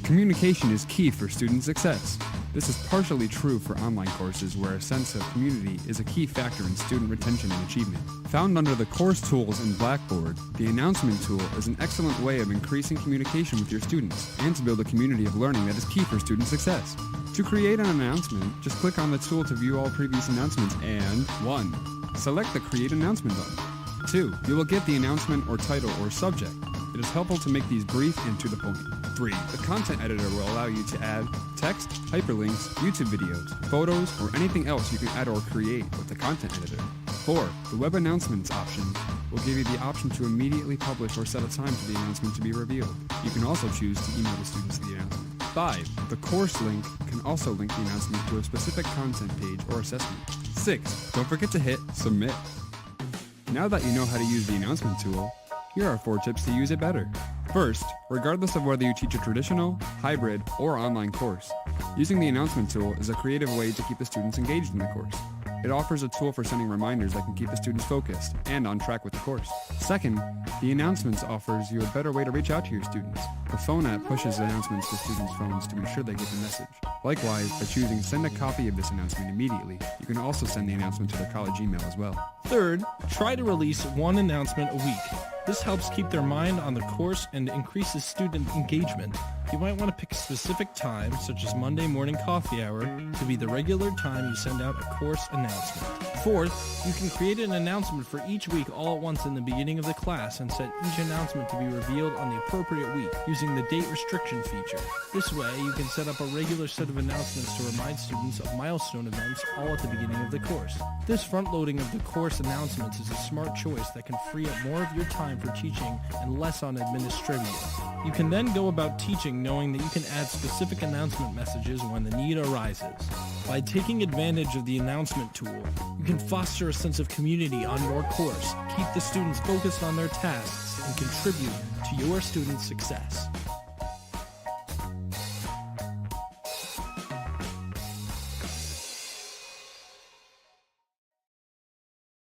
Communication is key for student success. This is partially true for online courses where a sense of community is a key factor in student retention and achievement. Found under the course tools in Blackboard, the announcement tool is an excellent way of increasing communication with your students and to build a community of learning that is key for student success. To create an announcement, just click on the tool to view all previous announcements and 1. Select the Create Announcement button. 2. You will get the announcement or title or subject. It is helpful to make these brief and to the point. 3. The content editor will allow you to add text, hyperlinks, YouTube videos, photos, or anything else you can add or create with the content editor. 4. The web announcements option will give you the option to immediately publish or set a time for the announcement to be revealed. You can also choose to email the students the announcement. 5. The course link can also link the announcement to a specific content page or assessment. 6. Don't forget to hit Submit. Now that you know how to use the announcement tool, here are 4 tips to use it better. First, regardless of whether you teach a traditional, hybrid, or online course, using the announcement tool is a creative way to keep the students engaged in the course. It offers a tool for sending reminders that can keep the students focused and on track with the course. Second, the announcements offers you a better way to reach out to your students. The phone app pushes announcements to students' phones to ensure they get the message. Likewise, by choosing Send a copy of this announcement immediately, you can also send the announcement to their college email as well. Third, try to release one announcement a week. This helps keep their mind on the course and increases student engagement. You might want to pick a specific time, such as Monday morning coffee hour, to be the regular time you send out a course announcement. Fourth, you can create an announcement for each week all at once in the beginning of the class and set each announcement to be revealed on the appropriate week using the date restriction feature. This way, you can set up a regular set of announcements to remind students of milestone events all at the beginning of the course. This front-loading of the course announcements is a smart choice that can free up more of your time for teaching and less on administrivia. You can then go about teaching knowing that you can add specific announcement messages when the need arises. By taking advantage of the announcement tool, you can foster a sense of community on your course, keep the students focused on their tasks, and contribute to your students' success.